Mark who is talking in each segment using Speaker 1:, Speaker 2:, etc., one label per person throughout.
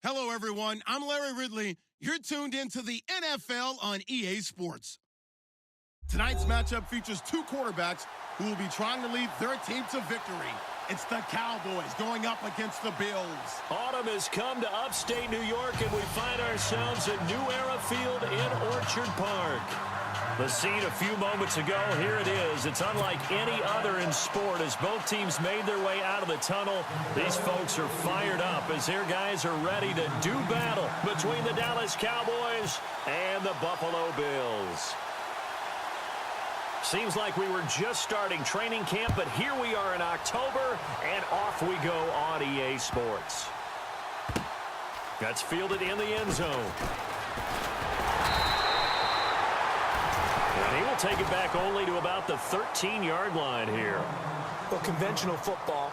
Speaker 1: Hello, everyone. I'm Larry Ridley. You're tuned into the NFL on EA Sports. Tonight's matchup features two quarterbacks who will be trying to lead their team to victory. It's the Cowboys going up against the Bills.
Speaker 2: Autumn has come to upstate New York, and we find ourselves at New Era Field in Orchard Park. The scene a few moments ago, here it is. It's unlike any other in sport as both teams made their way out of the tunnel. These folks are fired up as their guys are ready to do battle between the Dallas Cowboys and the Buffalo Bills. Seems like we were just starting training camp, but here we are in October, and off we go on EA Sports. That's fielded in the end zone. And he will take it back only to about the 13-yard line here.
Speaker 3: Well, conventional football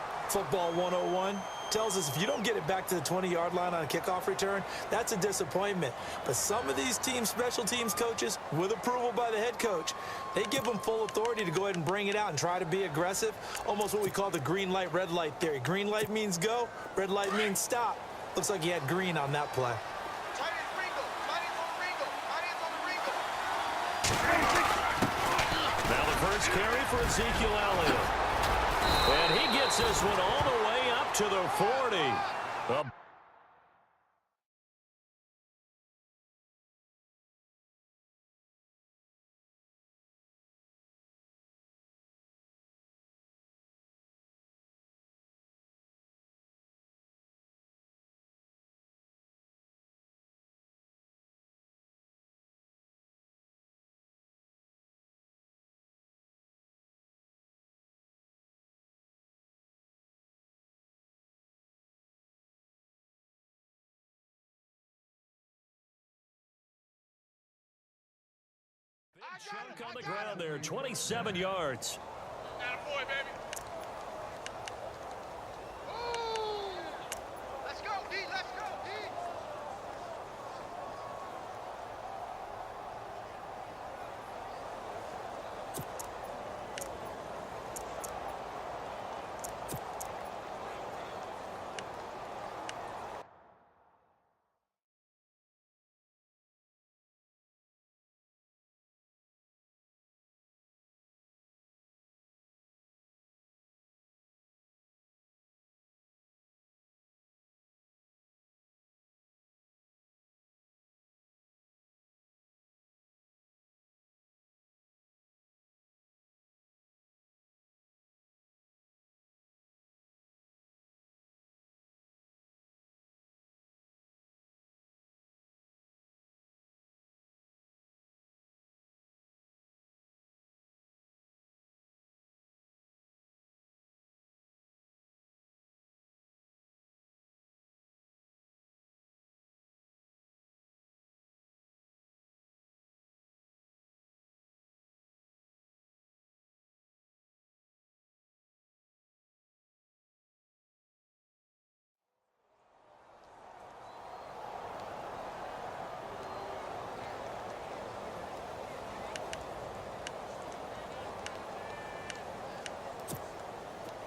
Speaker 3: 101, tells us if you don't get it back to the 20-yard line on a kickoff return, that's a disappointment. But some of these teams, special teams coaches, with approval by the head coach, they give them full authority to go ahead and bring it out and try to be aggressive, almost what we call the green light, red light theory. Green light means go, red light means stop. Looks like he had green on that play.
Speaker 2: Now the first carry for Ezekiel Elliott. And he gets this one all the way up to the 40. Big chunk on the ground there, 27 yards.
Speaker 4: Attaboy, baby. Ooh. Let's go, D. Let's go, D.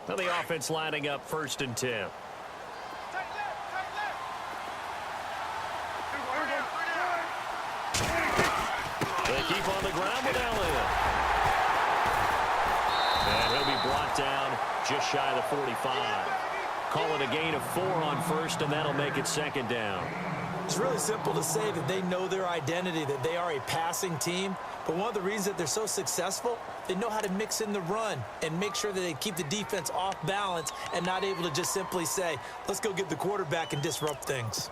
Speaker 2: Now the offense lining up 1st and 10.
Speaker 4: Tight left, tight left.
Speaker 2: They keep on the ground with Elliott. And he'll be brought down just shy of the 45. Call it a gain of 4 on 1st, and that'll make it 2nd down.
Speaker 3: It's really simple to say that they know their identity, that they are a passing team. But one of the reasons that they're so successful, they know how to mix in the run and make sure that they keep the defense off balance and not able to just simply say, let's go get the quarterback and disrupt things.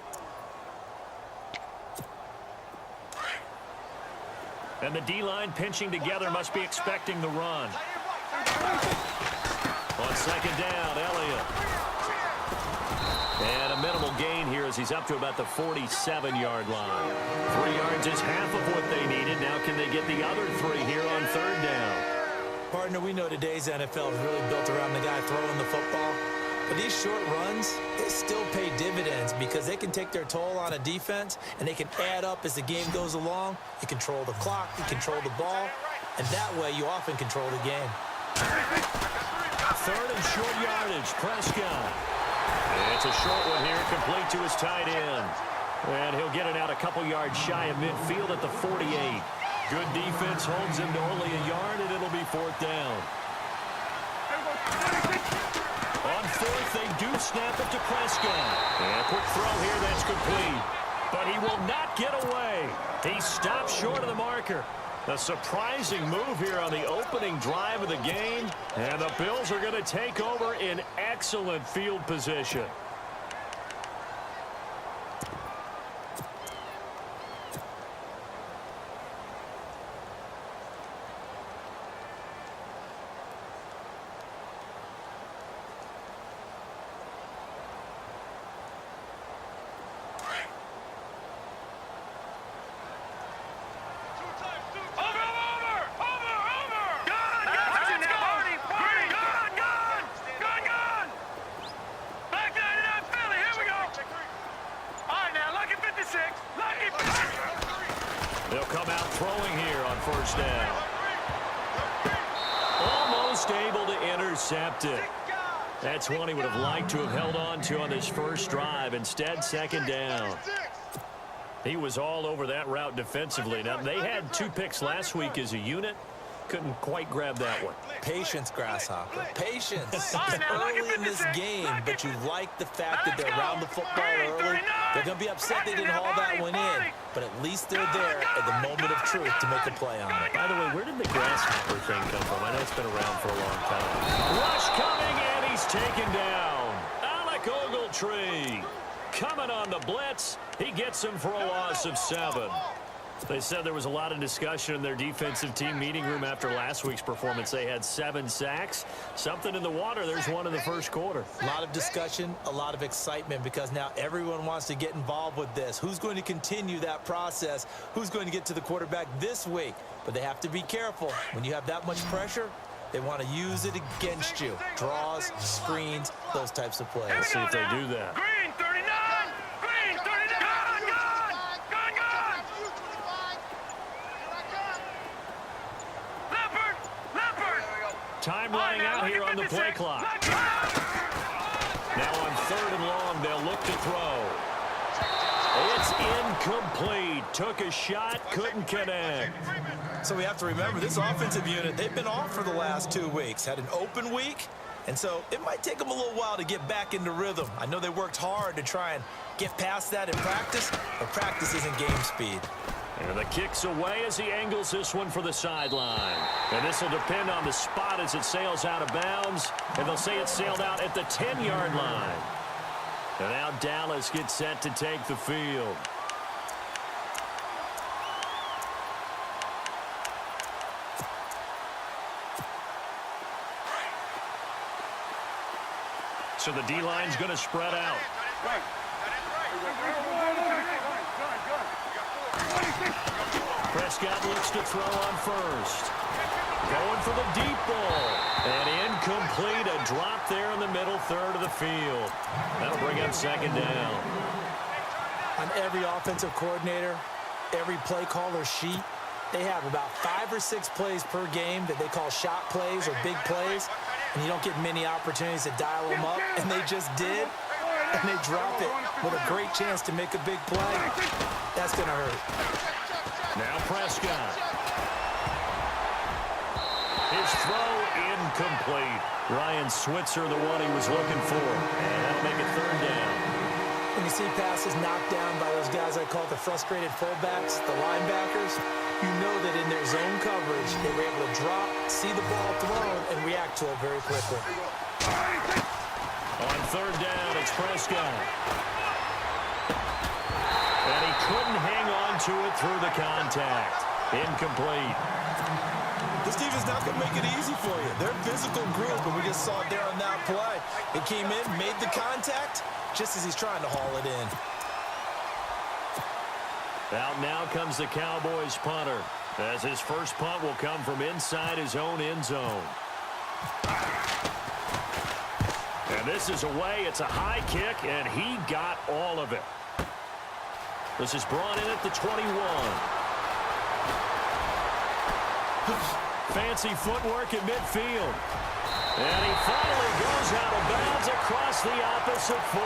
Speaker 2: And the D-line pinching together must be expecting the run. On 2nd down, Elliott. And a minimal gain here as he's up to about the 47-yard line. 3 yards is half of what they needed. Now can they get the other 3 here on 3rd down?
Speaker 3: Partner, we know today's NFL is really built around the guy throwing the football. But these short runs, they still pay dividends because they can take their toll on a defense and they can add up as the game goes along. You control the clock, you control the ball, and that way you often control the game.
Speaker 2: 3rd and short yardage, Prescott. It's a short one here, complete to his tight end. And he'll get it out a couple yards shy of midfield at the 48. Good defense holds him to only a yard, and it'll be 4th down. On 4th, they do snap it to Prescott. And a quick throw here, that's complete. But he will not get away. He stops short of the marker. A surprising move here on the opening drive of the game. And the Bills are going to take over in excellent field position. They'll come out throwing here on 1st down. Almost able to intercept it. That's one he would have liked to have held on to on this first drive. Instead, 2nd down. He was all over that route defensively. Now, they had 2 picks last week as a unit. Couldn't quite grab that one.
Speaker 3: Patience, Grasshopper. Patience. It's early in this game, but you like the fact that they're around the football early. They're going to be upset they didn't haul that one in, but at least they're there at the moment of truth to make a play on it.
Speaker 2: By the way, where did the Grasshopper thing come from? I know it's been around for a long time. Rush coming, and he's taken down. Alec Ogletree coming on the blitz. He gets him for a loss of 7. They said there was a lot of discussion in their defensive team meeting room after last week's performance. They had 7 sacks. Something in the water. There's one in the first quarter.
Speaker 3: A lot of discussion, a lot of excitement, because now everyone wants to get involved with this. Who's going to continue that process? Who's going to get to the quarterback this week? But they have to be careful. When you have that much pressure, they want to use it against you. Draws, screens, those types of plays.
Speaker 2: Let's see if they do that.
Speaker 4: Green 39! Green 39! Gun!
Speaker 2: Time running out here on the play clock. Now on 3rd and long, they'll look to throw. It's incomplete. Took a shot, couldn't connect.
Speaker 3: So we have to remember, this offensive unit, they've been off for the last 2 weeks. Had an open week, and so it might take them a little while to get back into rhythm. I know they worked hard to try and get past that in practice, but practice isn't game speed.
Speaker 2: And the kick's away as he angles this one for the sideline. And this will depend on the spot as it sails out of bounds. And they'll say it sailed out at the 10-yard line. And now Dallas gets set to take the field. So the D-line's going to spread out. Prescott looks to throw on 1st. Going for the deep ball. And incomplete. A drop there in the middle 3rd of the field. That'll bring up 2nd down.
Speaker 3: On every offensive coordinator, every play caller sheet, they have about 5 or 6 plays per game that they call shot plays or big plays. And you don't get many opportunities to dial them up. And they just did. And they drop it with a great chance to make a big play. That's going to hurt.
Speaker 2: Now Prescott. His throw incomplete. Ryan Switzer, the one he was looking for. And that'll make it 3rd down.
Speaker 3: When you see passes knocked down by those guys I call the frustrated fullbacks, the linebackers, you know that in their zone coverage, they were able to drop, see the ball thrown, and react to it very quickly.
Speaker 2: On 3rd down, it's Prescott. And he couldn't hang on to it through the contact. Incomplete.
Speaker 3: This defense not going to make it easy for you. They're a physical group, and we just saw it there on that play. It came in, made the contact, just as he's trying to haul it in.
Speaker 2: Out now comes the Cowboys punter, as his first punt will come from inside his own end zone. And this is away. It's a high kick, and he got all of it. This is brought in at the 21. Fancy footwork at midfield. And he finally goes out of bounds across the opposite 40.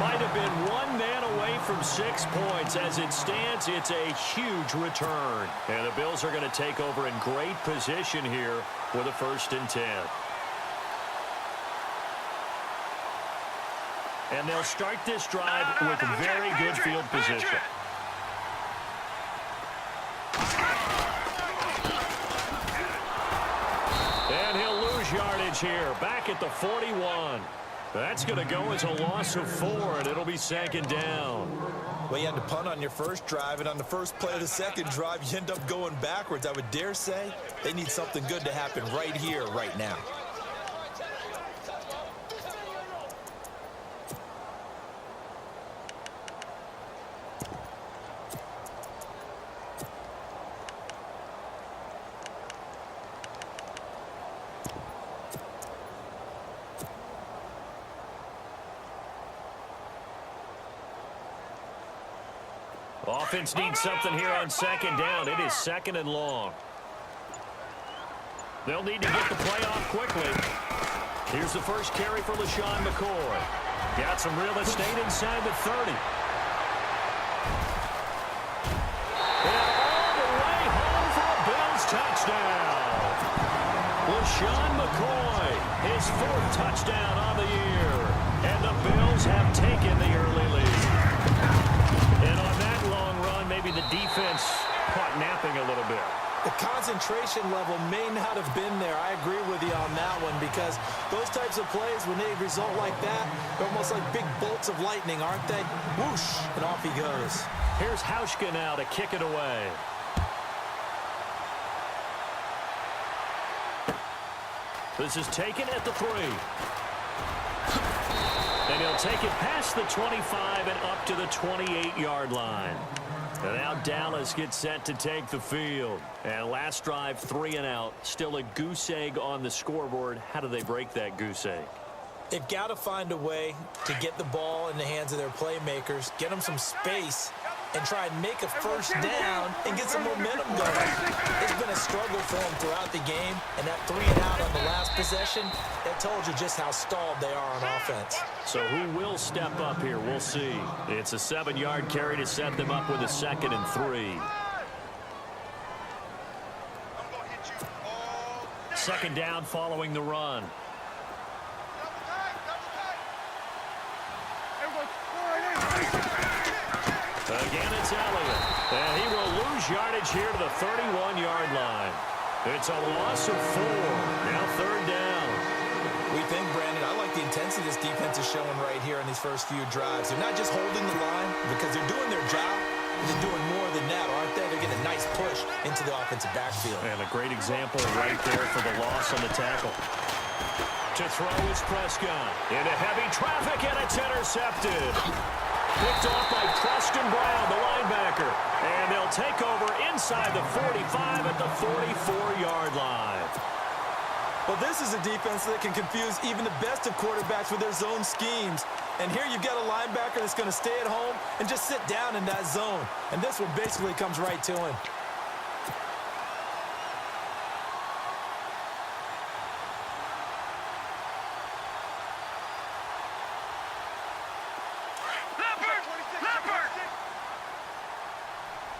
Speaker 2: Might have been one man away from 6 points. As it stands, it's a huge return. And the Bills are going to take over in great position here with a 1st and 10. And they'll start this drive with very good field position. And he'll lose yardage here, back at the 41. That's going to go as a loss of 4, and it'll be 2nd down.
Speaker 3: Well, you had to punt on your first drive, and on the first play of the second drive, you end up going backwards. I would dare say they need something good to happen right here, right now.
Speaker 2: Offense needs something here on 2nd down. It is 2nd and long. They'll need to get the play off quickly. Here's the first carry for LaShawn McCoy. Got some real estate inside the 30. And all the way home for a Bills touchdown. LaShawn McCoy, his 4th touchdown on the year. And the Bills have taken the early lead. And on that long run, maybe the defense caught napping a little bit.
Speaker 3: The concentration level may not have been there. I agree with you on that one, because those types of plays, when they result like that, they're almost like big bolts of lightning, aren't they? Whoosh, and off he goes.
Speaker 2: Here's Hauschka now to kick it away. This is taken at the 3. And he'll take it past the 25 and up to the 28-yard line. And now Dallas gets set to take the field. And last drive, 3 and out. Still a goose egg on the scoreboard. How do they break that goose egg?
Speaker 3: They've got to find a way to get the ball in the hands of their playmakers, get them some space, and try and make a 1st down and get some momentum going. It's been a struggle for them throughout the game, and that 3 and out on the last possession, that told you just how stalled they are on offense.
Speaker 2: So who will step up here? We'll see. It's a 7-yard carry to set them up with a 2nd and 3. 2nd down following the run. Again, it's Elliott. And he will lose yardage here to the 31-yard line. It's a loss of 4. Now 3rd down.
Speaker 3: We think, Brandon, I like the intensity this defense is showing right here in these first few drives. They're not just holding the line because they're doing their job. They're doing more than that, aren't they? They're getting a nice push into the offensive backfield.
Speaker 2: And a great example right there for the loss on the tackle. To throw is Prescott. Into heavy traffic, and it's intercepted. Picked off by Preston Brown, the linebacker. And they'll take over inside the 45 at the 44-yard line.
Speaker 3: Well, this is a defense that can confuse even the best of quarterbacks with their zone schemes. And here you've got a linebacker that's going to stay at home and just sit down in that zone. And this one basically comes right to him.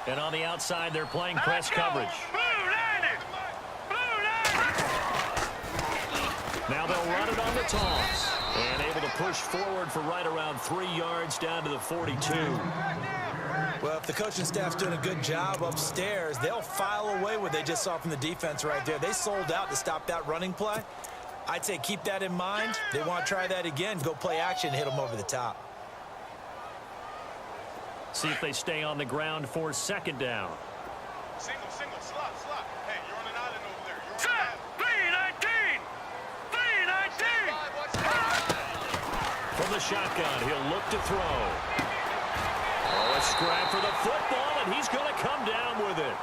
Speaker 2: And on the outside, they're playing press coverage. Now they'll run it on the toss. And able to push forward for right around 3 yards down to the 42.
Speaker 3: Well, if the coaching staff's doing a good job upstairs, they'll file away what they just saw from the defense right there. They sold out to stop that running play. I'd say keep that in mind. They want to try that again. Go play action, hit them over the top.
Speaker 2: See if they stay on the ground for 2nd down.
Speaker 4: Single, slot. Hey, you're on an island over there. You're on an island. 3-19.
Speaker 2: From the shotgun, he'll look to throw. Oh, a scrap for the football, and he's going to come down with it.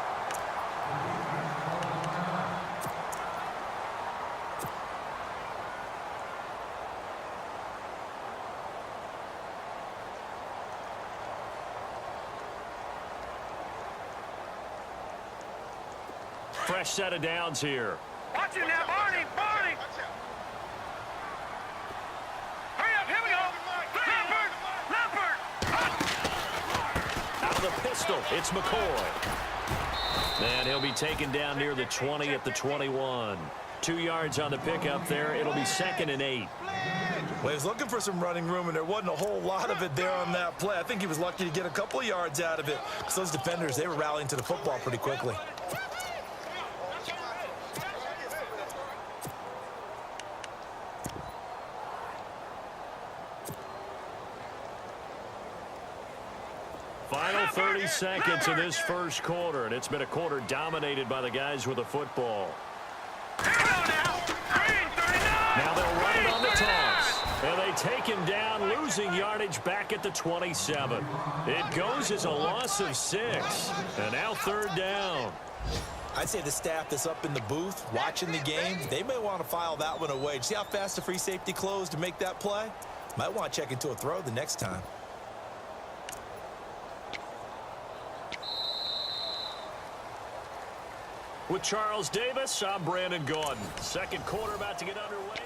Speaker 2: Fresh set of downs here.
Speaker 4: Watch it now, Barney.
Speaker 2: pistol. It's McCoy. And he'll be taken down near the 20 at the 21. 2 yards on the pickup there. It'll be 2nd and 8.
Speaker 3: Well, he was looking for some running room, and there wasn't a whole lot of it there on that play. I think he was lucky to get a couple of yards out of it because those defenders, they were rallying to the football pretty quickly.
Speaker 2: Final 30 seconds of this first quarter, and it's been a quarter dominated by the guys with the football. Now they'll run it on the toss. And they take him down, losing yardage back at the 27. It goes as a loss of 6. And now 3rd down.
Speaker 3: I'd say the staff that's up in the booth watching the game, they may want to file that one away. See how fast the free safety closed to make that play? Might want to check into a throw the next time.
Speaker 2: With Charles Davis, I'm Brandon Gordon. Second quarter about to get underway.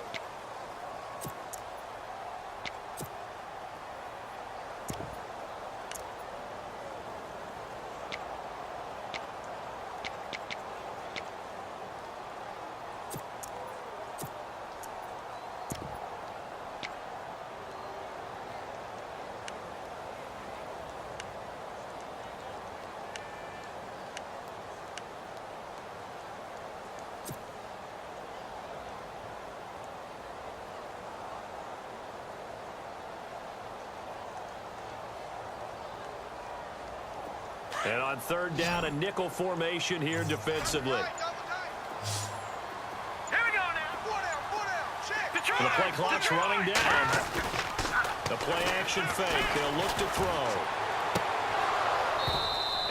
Speaker 2: And on 3rd down, a nickel formation here defensively.
Speaker 4: Here we go now. 4 down. Check.
Speaker 2: And the play clock's running down. The play action fake. They'll look to throw.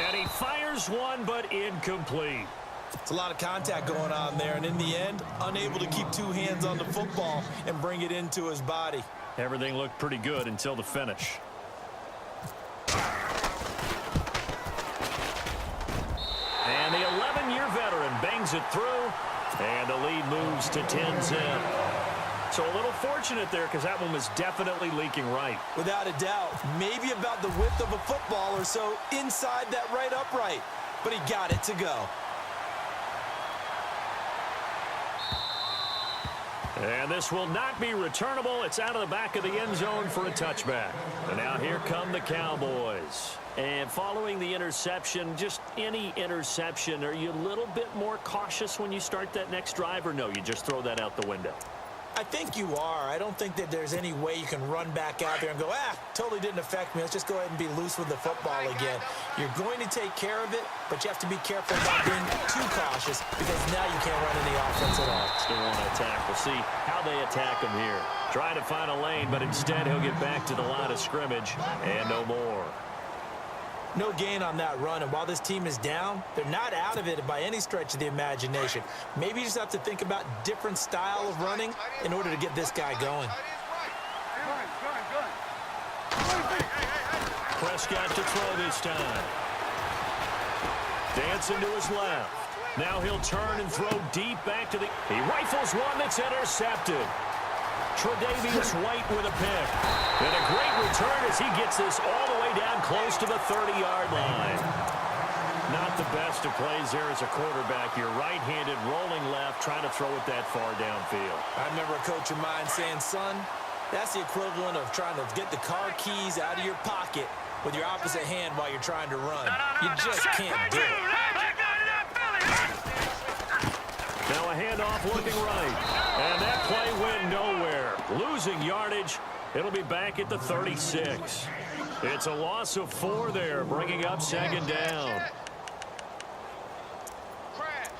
Speaker 2: And he fires one, but incomplete.
Speaker 3: It's a lot of contact going on there, and in the end, unable to keep 2 hands on the football and bring it into his body.
Speaker 2: Everything looked pretty good until the finish. And the 11-year veteran bangs it through, and the lead moves to 10-zip. So a little fortunate there because that one was definitely leaking right.
Speaker 3: Without a doubt, maybe about the width of a football or so inside that right upright, but he got it to go.
Speaker 2: And this will not be returnable. It's out of the back of the end zone for a touchback. And now here come the Cowboys. And following the interception, just any interception, are you a little bit more cautious when you start that next drive, or no, you just throw that out the window?
Speaker 3: I think you are. I don't think that there's any way you can run back out there and go, totally didn't affect me. Let's just go ahead and be loose with the football again. You're going to take care of it, but you have to be careful about being too cautious because now you can't run any offense at all.
Speaker 2: Still want to attack. We'll see how they attack him here. Trying to find a lane, but instead he'll get back to the line of scrimmage and no more.
Speaker 3: No gain on that run, and while this team is down, they're not out of it by any stretch of the imagination. Maybe you just have to think about different style of running in order to get this guy going.
Speaker 2: Prescott to throw this time. Dancing to his left. Now he'll turn and throw deep back to the... He rifles one that's intercepted. Tre'Davious White with a pick. And a great return as he gets this all the way down close to the 30-yard line. Not the best of plays there as a quarterback. You're right-handed, rolling left, trying to throw it that far downfield.
Speaker 3: I remember a coach of mine saying, son, that's the equivalent of trying to get the car keys out of your pocket with your opposite hand while you're trying to run. You just can't do it.
Speaker 2: Now a handoff looking right. And that play went nowhere. Losing yardage. It'll be back at the 36. It's a loss of 4 there, bringing up 2nd down.
Speaker 4: Crash.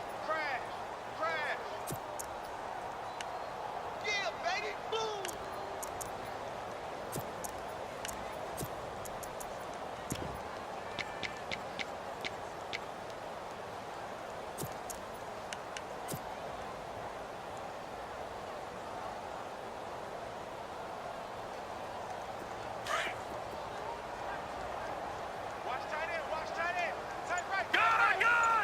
Speaker 4: Yeah, baby. Boom. Watch tight end. Tight right. Good.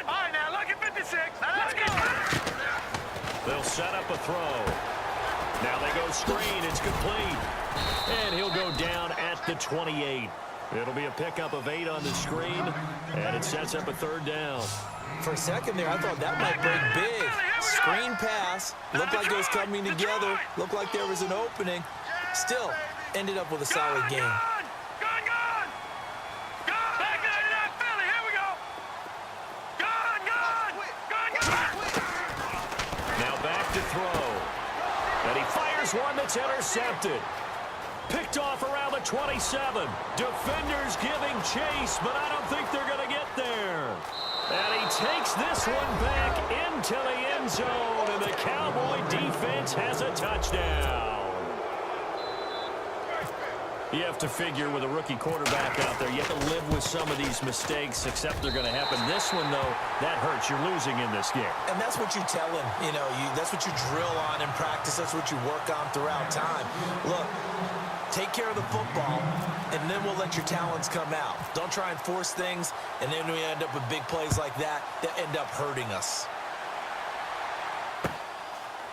Speaker 4: All right, now look at 56. Let's go.
Speaker 2: They'll set up a throw. Now they go screen. It's complete. And he'll go down at the 28. It'll be a pickup of 8 on the screen, and it sets up a 3rd down.
Speaker 3: For a second there, I thought that might break big. Screen pass. Looked like it was coming together. Looked like there was an opening. Still, ended up with a solid game.
Speaker 2: Now back to throw. And he fires one that's intercepted. Picked off around the 27. Defenders giving chase, but I don't think they're going to get there. And he takes this one back into the end zone, and the Cowboy defense has a touchdown. You have to figure with a rookie quarterback out there, you have to live with some of these mistakes, except they're going to happen. This one, though, that hurts. You're losing in this game.
Speaker 3: And that's what you tell him. You know, that's what you drill on in practice. That's what you work on throughout time. Look, take care of the football, and then we'll let your talents come out. Don't try and force things, and then we end up with big plays like that end up hurting us.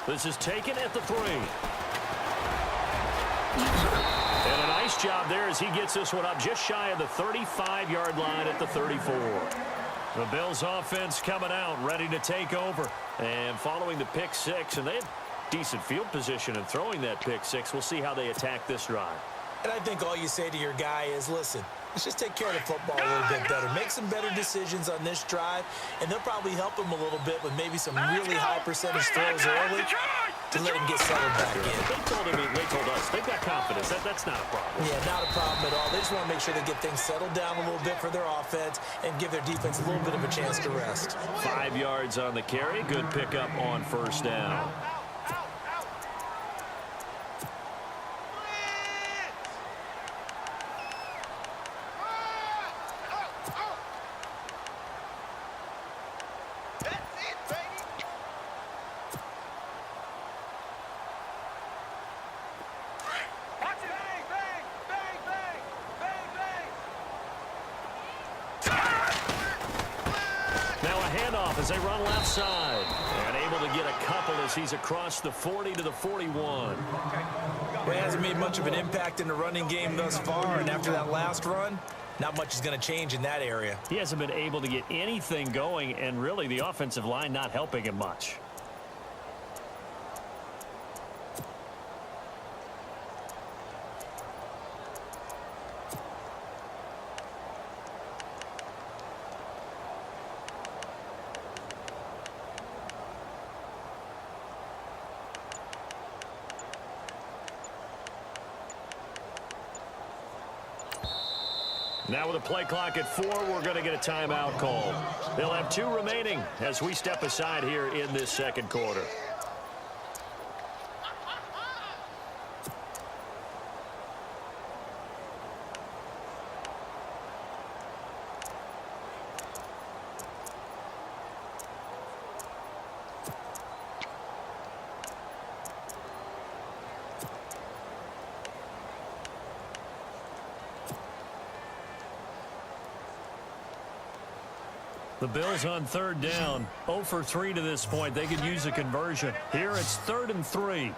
Speaker 2: This is taken at the 3. And a nice job there as he gets this one up just shy of the 35-yard line at the 34. The Bills offense coming out, ready to take over. And following the pick 6, and they had decent field position in throwing that pick 6. We'll see how they attack this drive.
Speaker 3: And I think all you say to your guy is, listen, let's just take care of the football a little bit better. Make some better decisions on this drive, and they'll probably help him a little bit with maybe some really high percentage throws early to let him get settled back in.
Speaker 2: They told us they've got confidence. That's not a problem.
Speaker 3: Yeah, not a problem at all. They just want to make sure they get things settled down a little bit for their offense and give their defense a little bit of a chance to rest.
Speaker 2: 5 yards on the carry. Good pickup on 1st down. As they run left side and able to get a couple as he's across the 40 to the 41.
Speaker 3: Well, he hasn't made much of an impact in the running game thus far, and after that last run, not much is going to change in that area.
Speaker 2: He hasn't been able to get anything going, and really the offensive line not helping him much. Now with a play clock at 4, we're going to get a timeout call. They'll have 2 remaining as we step aside here in this 2nd quarter. The Bills on 3rd down, 0 for 3 to this point. They could use a conversion. Here it's 3rd and 3.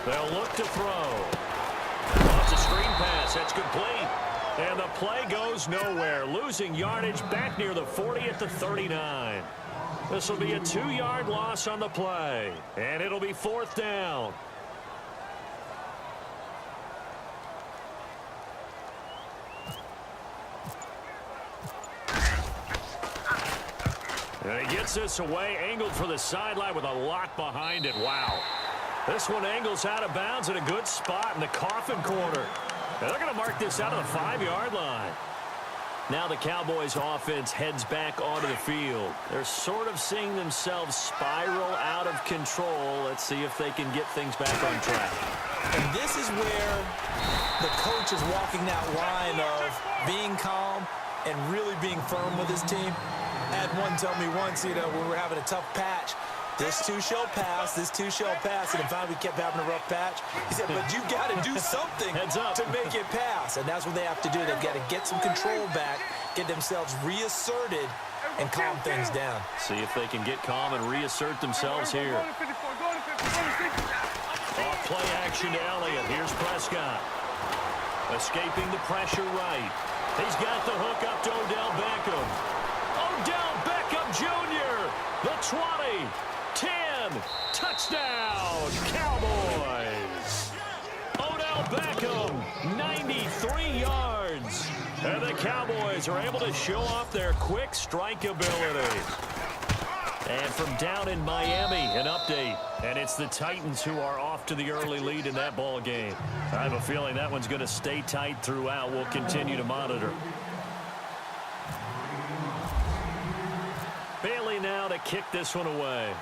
Speaker 2: They'll look to throw. It's a screen pass. That's complete. And the play goes nowhere. Losing yardage back near the 40 at the 39. This will be a 2-yard loss on the play. And it'll be 4th down. And he gets this away, angled for the sideline with a lot behind it. Wow. This one angles out of bounds in a good spot in the coffin corner. And they're going to mark this out of the 5-yard line. Now the Cowboys offense heads back onto the field. They're sort of seeing themselves spiral out of control. Let's see if they can get things back on track.
Speaker 3: And this is where the coach is walking that line of being calm and really being firm with his team. I had one tell me once, you know, when we were having a tough patch, this too shall pass, this too shall pass. And finally we kept having a rough patch. He said, but you got to do something to make it pass. And that's what they have to do. They've got to get some control back, get themselves reasserted, and calm things down.
Speaker 2: See if they can get calm and reassert themselves here. Off play action to Elliott. Here's Prescott. Escaping the pressure right. He's got the hook up to Odell Beckham. Odell Beckham Jr. The 20, 10, touchdown, Cowboys. Odell Beckham, 93 yards. And the Cowboys are able to show off their quick strike ability. And from down in Miami, an update. And it's the Titans who are off to the early lead in that ball game. I have a feeling that one's going to stay tight throughout. We'll continue to monitor. Bailey now to kick this one away.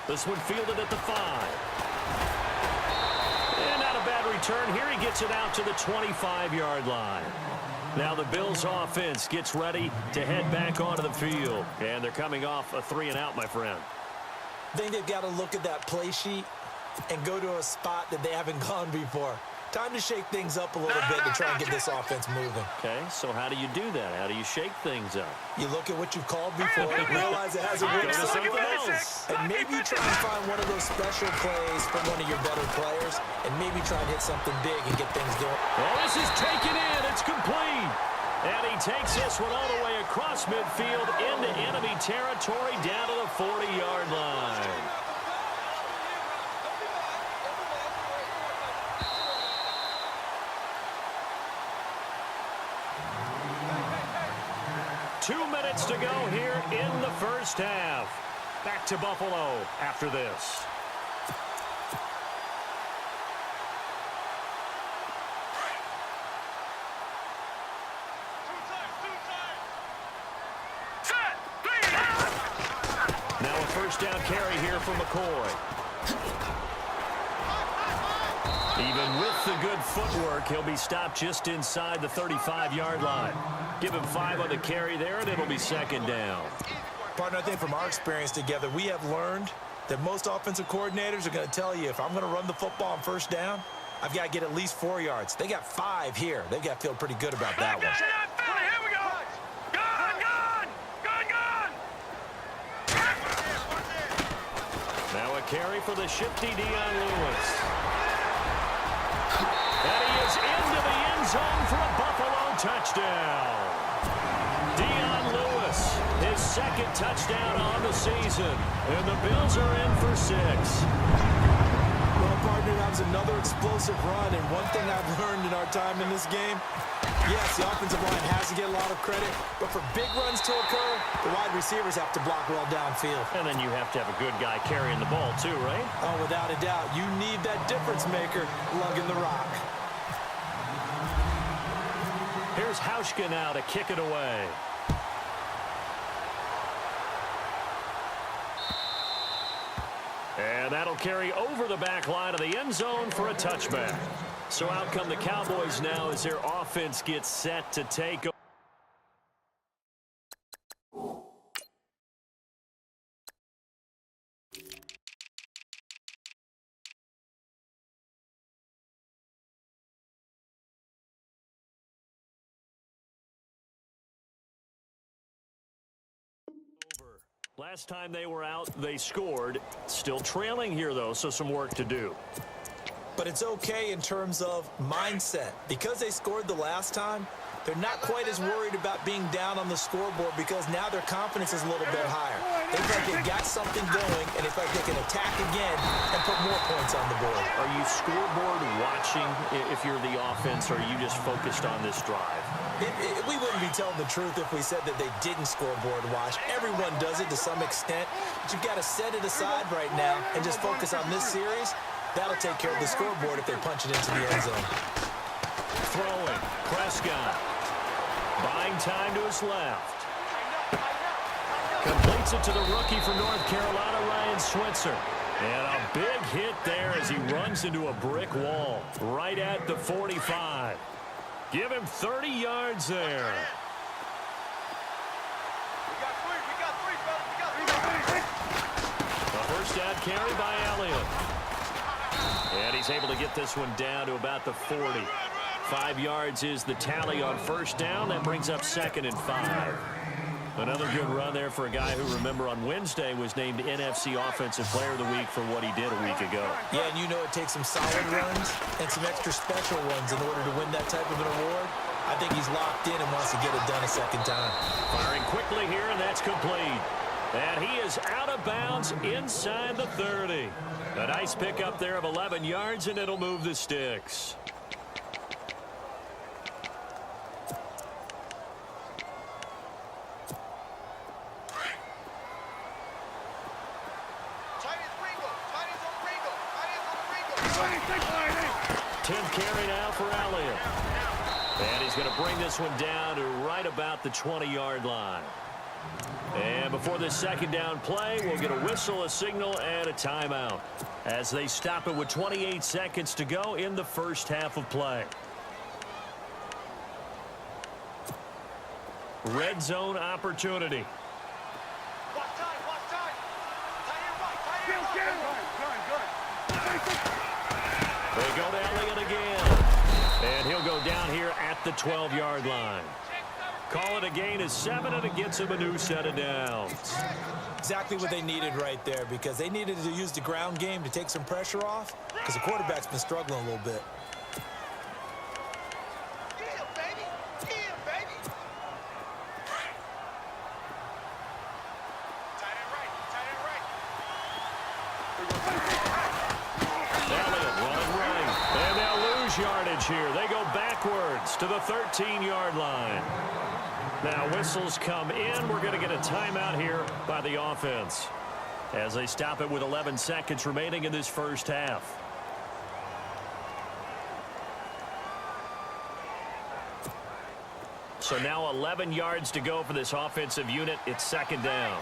Speaker 2: This one fielded at the 5. And not a bad return here. He gets it out to the 25-yard line. Now the Bills offense gets ready to head back onto the field. And they're coming off a 3-and-out, my friend.
Speaker 3: I think they've got to look at that play sheet and go to a spot that they haven't gone before. Time to shake things up a little bit to try and get this offense moving.
Speaker 2: Okay, so how do you do that? How do you shake things up?
Speaker 3: You look at what you've called before and realize it hasn't worked so else. And maybe you try and find one of those special plays from one of your better players and maybe try and hit something big and get things going.
Speaker 2: Well, this is taken in. It's complete. And he takes this one all the way across midfield into enemy territory down to the 40-yard line. Two minutes to go here in the first half. Back to Buffalo after this. Now a first down carry here for McCoy. Even with the good footwork, he'll be stopped just inside the 35-yard line. Give him 5 on the carry there, and it'll be second down.
Speaker 3: Partner, I think from our experience together, we have learned that most offensive coordinators are going to tell you, if I'm going to run the football on first down, I've got to get at least 4 yards. They got 5 here. They've got to feel pretty good about that one.
Speaker 4: Here we go.
Speaker 2: Now a carry for the shifty Dion Lewis. And he is into the end zone for a Buffalo touchdown. Dion Lewis, his second touchdown on the season. And the Bills are in for 6.
Speaker 3: Well, partner, that was another explosive run. And one thing I've learned in our time in this game, yes, the offensive line has to get a lot of credit. But for big runs to occur, the wide receivers have to block well downfield.
Speaker 2: And then you have to have a good guy carrying the ball too, right?
Speaker 3: Oh, without a doubt. You need that difference maker lugging the rock.
Speaker 2: Here's Hauschka now to kick it away. And that'll carry over the back line of the end zone for a touchback. So out come the Cowboys now as their offense gets set to take over. Last time they were out, they scored. Still trailing here, though, so some work to do.
Speaker 3: But it's okay in terms of mindset. Because they scored the last time, they're not quite as worried about being down on the scoreboard because now their confidence is a little bit higher. They feel like they've got something going, and they feel like they can attack again and put more points on the board.
Speaker 2: Are you scoreboard watching if you're the offense, or are you just focused on this drive?
Speaker 3: We wouldn't be telling the truth if we said that they didn't scoreboard watch. Everyone does it to some extent, but you've got to set it aside right now and just focus on this series. That'll take care of the scoreboard if they punch it into the end zone.
Speaker 2: Throwing, Prescott. Buying time to his left. Completes it to the rookie from North Carolina, Ryan Switzer. And a big hit there as he runs into a brick wall right at the 45. Give him 30 yards there. A first down carry by Elliott. And he's able to get this one down to about the 40. 5 yards is the tally on first down. That brings up 2nd and 5. Another good run there for a guy who, remember, on Wednesday was named NFC Offensive Player of the Week for what he did a week ago.
Speaker 3: Yeah, and you know it takes some solid runs and some extra special ones in order to win that type of an award. I think he's locked in and wants to get it done a second time.
Speaker 2: Firing quickly here, and that's complete. And he is out of bounds inside the 30. A nice pickup there of 11 yards, and it'll move the sticks. Carry now for Elliott. And he's going to bring this one down to right about the 20-yard line. And before this second down play, we'll get a whistle, a signal, and a timeout as they stop it with 28 seconds to go in the first half of play. Red zone opportunity. They go to Elliott again. And he'll go down here at the 12-yard line. Call it a gain of 7, and it gets him a new set of downs.
Speaker 3: Exactly what they needed right there, because they needed to use the ground game to take some pressure off, because the quarterback's been struggling a little bit.
Speaker 2: Yardage here. They go backwards to the 13-yard line. Now whistles come in. We're going to get a timeout here by the offense as they stop it with 11 seconds remaining in this first half. So now 11 yards to go for this offensive unit. It's second down.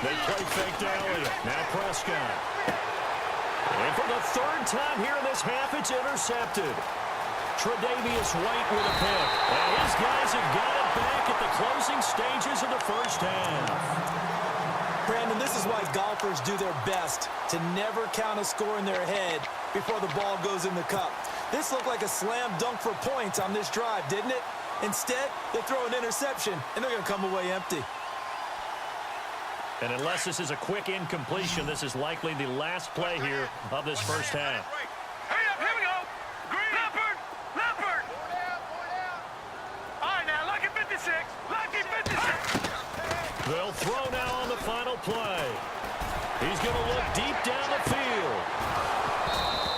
Speaker 2: They play fake to Elliott. Now Prescott. And for the third time here in this half, it's intercepted. Tre'Davious White with a pick. And his guys have got it back at the closing stages of the first half.
Speaker 3: Brandon, this is why golfers do their best to never count a score in their head before the ball goes in the cup. This looked like a slam dunk for points on this drive, didn't it? Instead, they throw an interception, and they're going to come away empty.
Speaker 2: And unless this is a quick incompletion, this is likely the last play here of this first half.
Speaker 4: Hurry up, here we go. Leopard. All right, now, lucky 56. Lucky 56.
Speaker 2: They'll throw now on the final play. He's going to look deep down the field.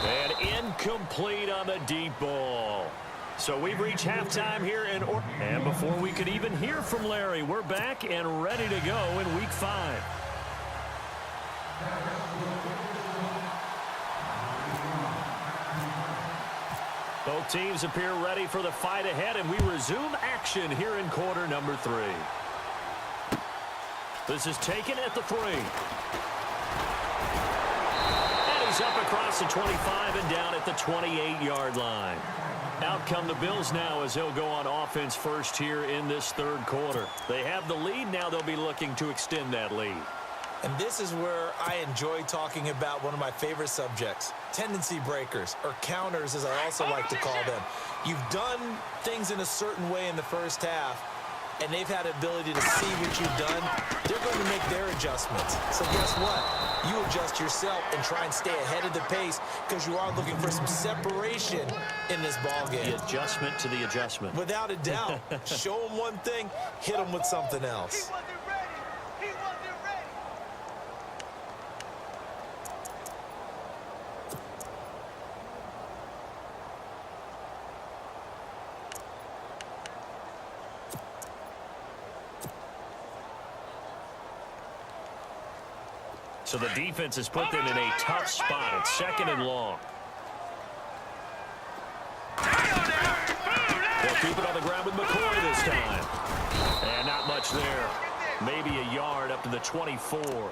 Speaker 2: And incomplete on the deep ball. So we've reached halftime here in and before we could even hear from Larry, we're back and ready to go in Week 5. Both teams appear ready for the fight ahead, and we resume action here in quarter number 3. This is taken at the 3. And he's up across the 25 and down at the 28-yard line. Out come the Bills now as they'll go on offense first here in this third quarter. They have the lead. Now they'll be looking to extend that lead.
Speaker 3: And this is where I enjoy talking about one of my favorite subjects, tendency breakers, or counters as I also like to call them. You've done things in a certain way in the first half, and they've had the ability to see what you've done. They're going to make their adjustments. So guess what? You adjust yourself and try and stay ahead of the pace because you are looking for some separation in this ball game.
Speaker 2: The adjustment to the adjustment.
Speaker 3: Without a doubt. Show them one thing, hit them with something else.
Speaker 4: He wasn't ready.
Speaker 2: So the defense has put them in a tough spot. It's second and long. They'll keep it on the ground with McCoy this time. And not much there. Maybe a yard up to the 24.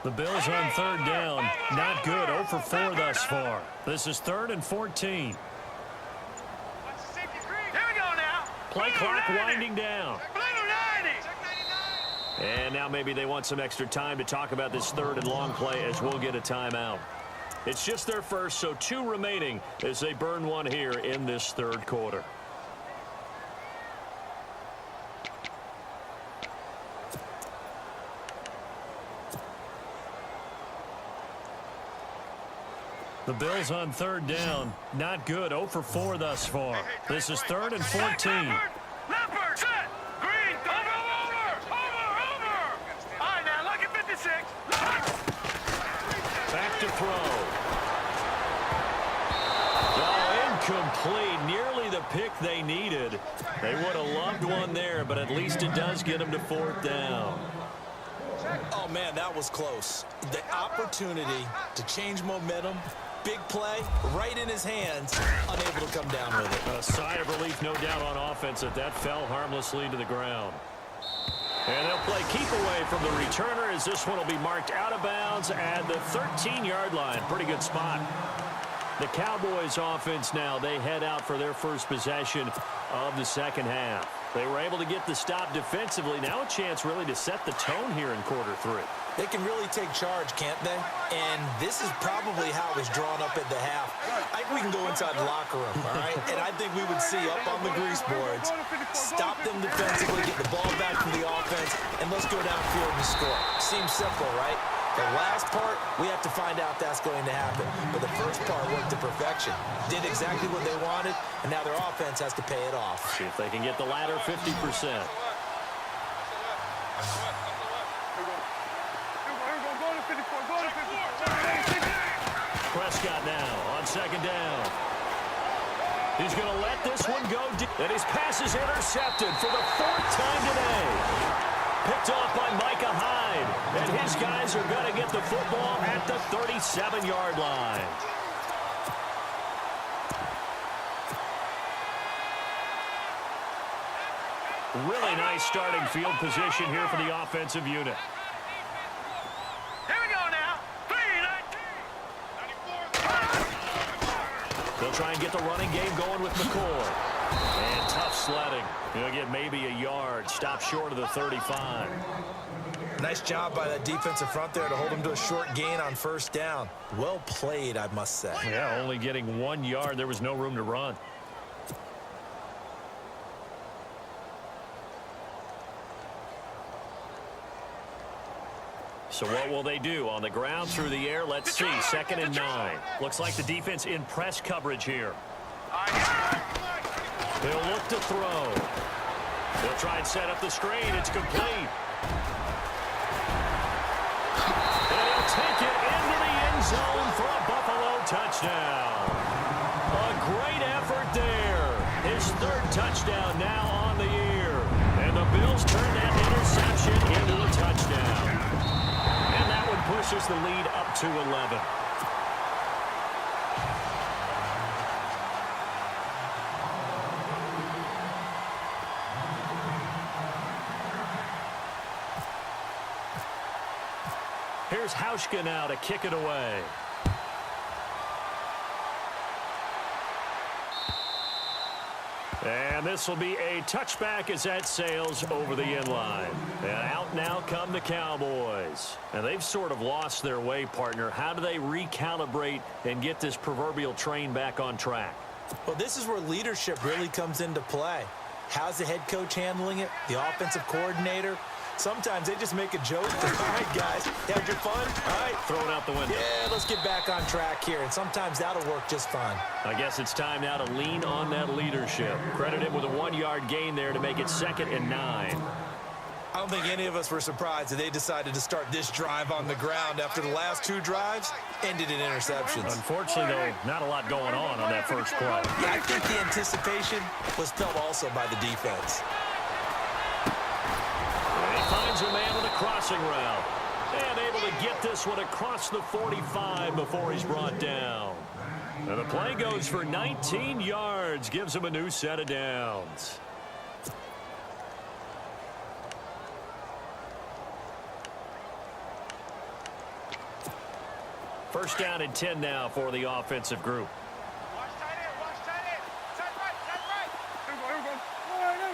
Speaker 2: The Bills on third down. Not good. 0 for 4 thus far. This is 3rd and 14.
Speaker 4: Here we go now.
Speaker 2: Play clock winding down.
Speaker 4: Blue 90.
Speaker 2: And now maybe they want some extra time to talk about this 3rd and long play as we'll get a timeout. It's just their first, so 2 remaining as they burn one here in this 3rd quarter. The Bills on third down. Not good. 0 for 4 thus far. This is 3rd and 14.
Speaker 4: Leopard, set. Green, over. All right, now look at 56.
Speaker 2: Back to throw. Oh, incomplete. Nearly the pick they needed. They would have loved one there, but at least it does get them to 4th down.
Speaker 3: Oh, man, that was close. The opportunity to change momentum, big play, right in his hands, unable to come down with it.
Speaker 2: A sigh of relief, no doubt, on offense that fell harmlessly to the ground. And they'll play keep away from the returner as this one will be marked out of bounds at the 13-yard line. Pretty good spot. The Cowboys offense now, they head out for their first possession of the second half. They were able to get the stop defensively. Now a chance really to set the tone here in quarter 3.
Speaker 3: They can really take charge, can't they? And this is probably how it was drawn up at the half. I think we can go inside the locker room, all right? And I think we would see up on the grease boards, stop them defensively, get the ball back from the offense, and let's go downfield and score. Seems simple, right? The last part, we have to find out that's going to happen. But the first part worked to perfection. Did exactly what they wanted, and now their offense has to pay it off.
Speaker 2: See if they can get the latter 50%. Prescott now on second down. He's going to let this one go deep. And his pass is intercepted for the 4th time today. Picked off by Micah Hyde. And his guys are going to get the football at the 37-yard line. Really nice starting field position here for the offensive unit.
Speaker 4: Here we go now. 3-19.
Speaker 2: They'll try and get the running game going with McCoy. And tough sledding. He'll get maybe a yard. Stop short of the 35.
Speaker 3: Nice job by that defensive front there to hold him to a short gain on first down. Well played, I must say.
Speaker 2: Yeah, only getting 1 yard. There was no room to run. So what will they do? On the ground, through the air, let's see. 2nd and 9. Looks like the defense in press coverage here. They'll look to throw. They'll try and set up the screen. It's complete. And he'll take it into the end zone for a Buffalo touchdown. A great effort there. His 3rd touchdown now on the year. And the Bills turn that interception into a touchdown. And that one pushes the lead up to 11. Here's Hauschka now to kick it away. And this will be a touchback as that sails over the end line. And out now come the Cowboys. And they've sort of lost their way, partner. How do they recalibrate and get this proverbial train back on track?
Speaker 3: Well, this is where leadership really comes into play. How's the head coach handling it? The offensive coordinator? Sometimes they just make a joke. All right, guys, had your fun? All right.
Speaker 2: Throw it out the window.
Speaker 3: Yeah, let's get back on track here. And sometimes that'll work just fine.
Speaker 2: I guess it's time now to lean on that leadership. Credit him with a 1-yard gain there to make it 2nd and 9.
Speaker 3: I don't think any of us were surprised that they decided to start this drive on the ground after the last 2 drives ended in interceptions.
Speaker 2: Unfortunately, though, not a lot going on that first play.
Speaker 3: Yeah, I think the anticipation was felt also by the defense.
Speaker 2: Finds a man with a crossing route. And able to get this one across the 45 before he's brought down. And the play goes for 19 yards. Gives him a new set of downs. First down and 10 now for the offensive group.
Speaker 4: Watch tight end. Watch tight end. Tight right. Tight right. Here we go. Here we go.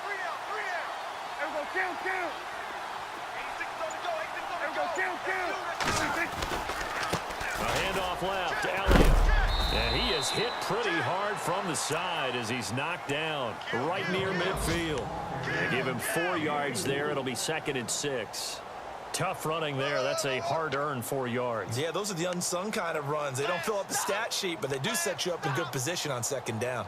Speaker 4: Three down. Three down. Here we go. Count. Count. 86 on the go. 86 on the go. Here we go. Count. Count.
Speaker 2: A handoff left to Elliott. And he is hit pretty hard from the side as he's knocked down right near midfield. They give him 4 yards there. It'll be 2nd and 6. Tough running there. That's a hard-earned 4 yards.
Speaker 3: Yeah, those are the unsung kind of runs. They don't fill up the stat sheet, but they do set you up in good position on 2nd down.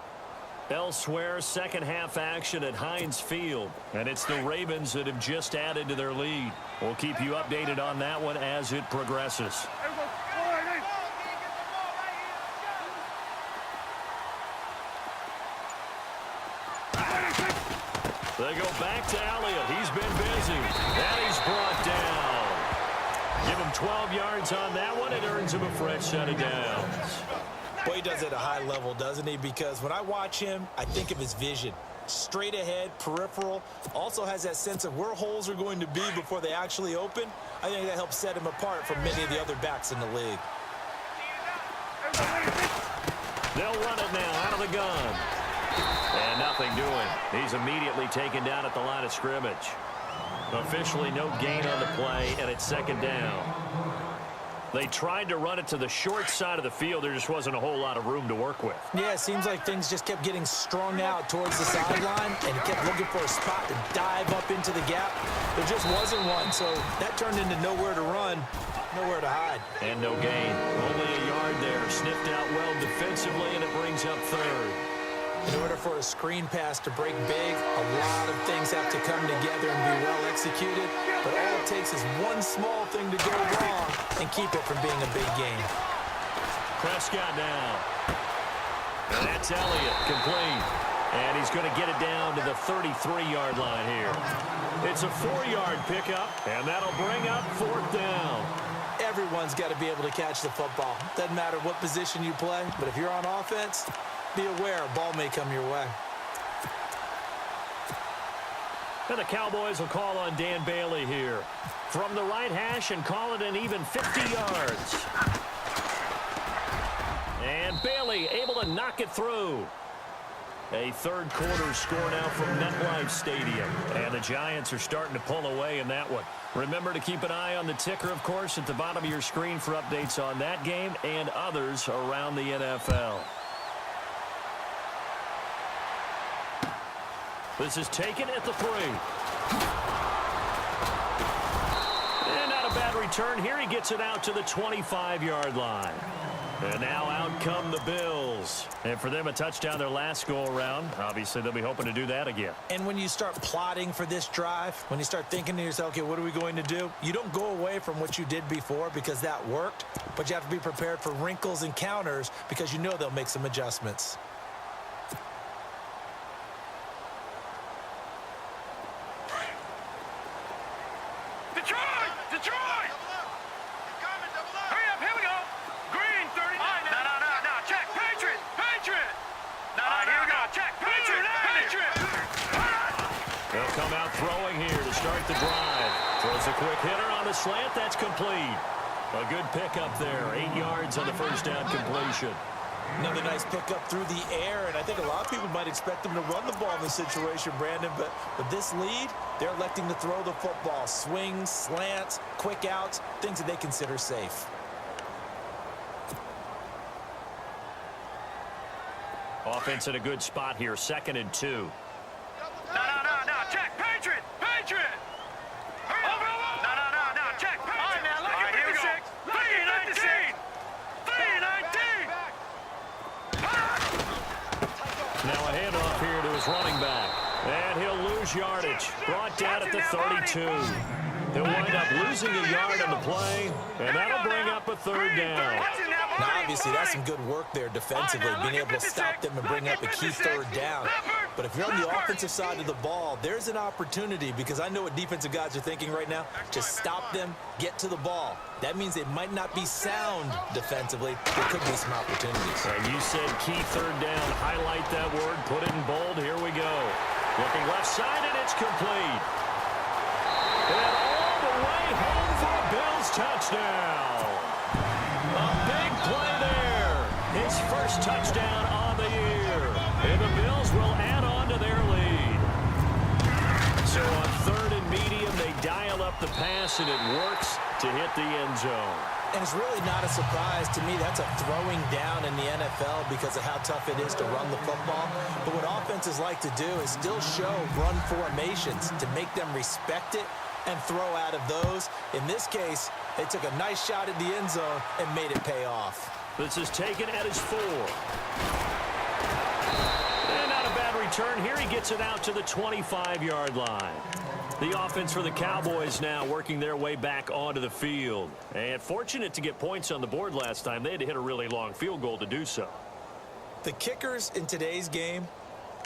Speaker 2: Elsewhere, second half action at Heinz Field. And it's the Ravens that have just added to their lead. We'll keep you updated on that one as it progresses. They go back to Elliott. He's been busy. And he's brought down. Give him 12 yards on that one. It earns him a fresh set of downs.
Speaker 3: Boy, he does it at a high level, doesn't he? Because when I watch him, I think of his vision. Straight ahead, peripheral. Also has that sense of where holes are going to be before they actually open. I think that helps set him apart from many of the other backs in the league.
Speaker 2: They'll run it now out of the gun. And nothing doing. He's immediately taken down at the line of scrimmage. Officially no gain on the play, and it's 2nd down. They tried to run it to the short side of the field. There just wasn't a whole lot of room to work with.
Speaker 3: Yeah, it seems like things just kept getting strung out towards the sideline, and he kept looking for a spot to dive up into the gap. There just wasn't one, so that turned into nowhere to run, nowhere to hide.
Speaker 2: And no gain. Only a yard there. Sniffed out well defensively, and it brings up 3rd.
Speaker 3: In order for a screen pass to break big, a lot of things have to come together and be well executed. But all it takes is one small thing to go wrong and keep it from being a big game.
Speaker 2: Prescott down. And that's Elliott, complete. And he's going to get it down to the 33-yard line here. It's a 4-yard pickup, and that'll bring up 4th down.
Speaker 3: Everyone's got to be able to catch the football. Doesn't matter what position you play, but if you're on offense, be aware a ball may come your way.
Speaker 2: And the Cowboys will call on Dan Bailey here from the right hash and call it an even 50 yards. And Bailey able to knock it through. A 3rd quarter score now from MetLife Stadium. And the Giants are starting to pull away in that one. Remember to keep an eye on the ticker, of course, at the bottom of your screen for updates on that game and others around the NFL. This is taken at the 3. And not a bad return here. He gets it out to the 25-yard line. And now out come the Bills. And for them, a touchdown their last go-around. Obviously, they'll be hoping to do that again.
Speaker 3: And when you start plotting for this drive, when you start thinking to yourself, okay, what are we going to do? You don't go away from what you did before because that worked. But you have to be prepared for wrinkles and counters because you know they'll make some adjustments.
Speaker 2: Quick hitter on the slant. That's complete. A good pickup there. 8 yards on the first down completion.
Speaker 3: Another nice pickup through the air, and I think a lot of people might expect them to run the ball in this situation, Brandon, but with this lead, they're electing to throw the football. Swings, slants, quick outs, things that they consider safe.
Speaker 2: Offense in a good spot here. 2nd and 2.
Speaker 4: No. Check. Patriot. No. Check. Patriot. All right, now look at 56. 319. 319.
Speaker 2: Now a handoff here to his running back. And he'll lose yardage. Brought down at the 32. He'll wind up losing a yard on the play, and that'll bring up a 3rd down.
Speaker 3: Now, obviously, that's some good work there defensively, being able to stop them and bring up a key 3rd down. But if you're on the offensive side of the ball, there's an opportunity, because I know what defensive guys are thinking right now. Just stop them, get to the ball. That means they might not be sound defensively. There could be some opportunities.
Speaker 2: And you said key 3rd down. Highlight that word. Put it in bold. Here we go. Looking left side, and it's complete. And all the way home for a Bills touchdown. A big play there. His first touchdown on the year. And the Bills will add on to their lead. So on 3rd and medium, they dial up the pass, and it works to hit the end zone.
Speaker 3: And it's really not a surprise to me. That's a throwing down in the NFL because of how tough it is to run the football. But what offenses like to do is still show run formations to make them respect it and throw out of those. In this case, they took a nice shot at the end zone and made it pay off.
Speaker 2: This is taken at his 4. And not a bad return here. He gets it out to the 25-yard line. The offense for the Cowboys now working their way back onto the field. And fortunate to get points on the board last time. They had to hit a really long field goal to do so.
Speaker 3: The kickers in today's game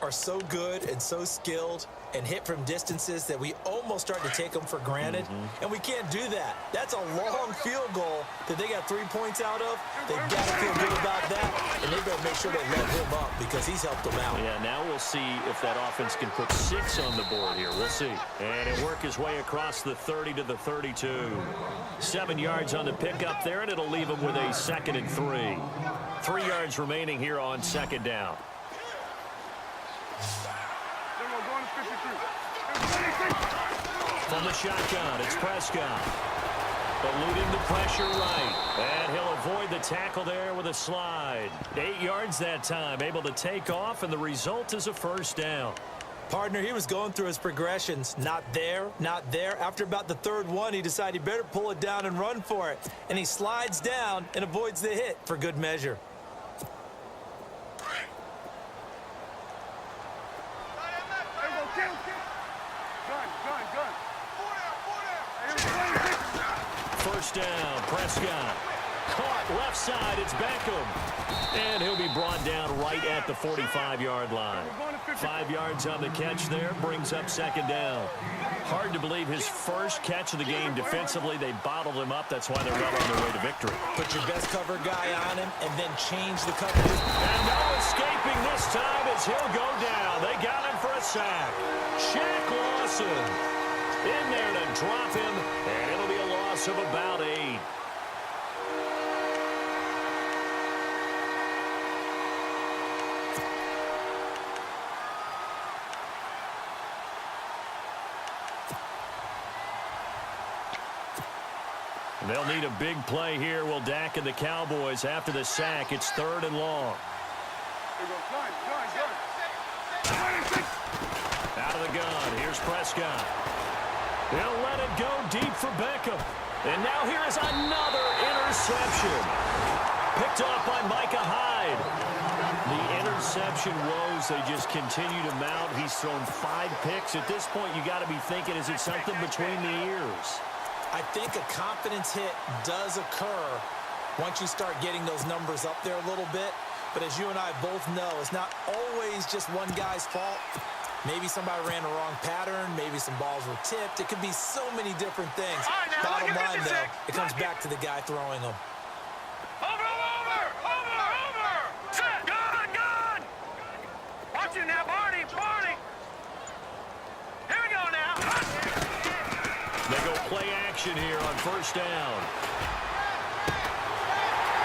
Speaker 3: are so good and so skilled and hit from distances that we almost start to take them for granted. And we can't do that. That's a long field goal that they got 3 points out of. They've got to feel good about that, and they better make sure they let him up because he's helped them out.
Speaker 2: Yeah, now we'll see if that offense can put 6 on the board here. We'll see. And he'll work his way across the 30 to the 32. 7 yards on the pickup there, and it'll leave him with a 2nd and 3. 3 yards remaining here on 2nd down. From the shotgun, it's Prescott. Eluding the pressure right. And he'll avoid the tackle there with a slide. 8 yards that time, able to take off, and the result is a 1st down.
Speaker 3: Partner, he was going through his progressions. Not there, not there. After about the 3rd one, he decided he better pull it down and run for it. And he slides down and avoids the hit for good measure.
Speaker 2: First down, Prescott. Caught left side, it's Beckham. And he'll be brought down right at the 45-yard line. 5 yards on the catch there, brings up 2nd down. Hard to believe his first catch of the game defensively. They bottled him up. That's why they're well on their way to victory.
Speaker 3: Put your best cover guy on him and then change the coverage.
Speaker 2: And no escaping this time as he'll go down. They got him for a sack. Shaq Lawson in there to drop him, and it'll be a loss of about 8. They'll need a big play here. Will Dak and the Cowboys after the sack. It's 3rd and long. Out of the gun. Here's Prescott. He'll let it go deep for Beckham. And now here is another interception. Picked off by Micah Hyde. The interception woes, they just continue to mount. He's thrown 5 picks. At this point, you got to be thinking, is it something between the ears?
Speaker 3: I think a confidence hit does occur once you start getting those numbers up there a little bit. But as you and I both know, it's not always just one guy's fault. Maybe somebody ran the wrong pattern. Maybe some balls were tipped. It could be so many different things. Bottom line, though, it comes back to the guy throwing them.
Speaker 4: Over! Set! Gun! Watch it now, Barney! Here we go now!
Speaker 2: They go play action here on 1st down.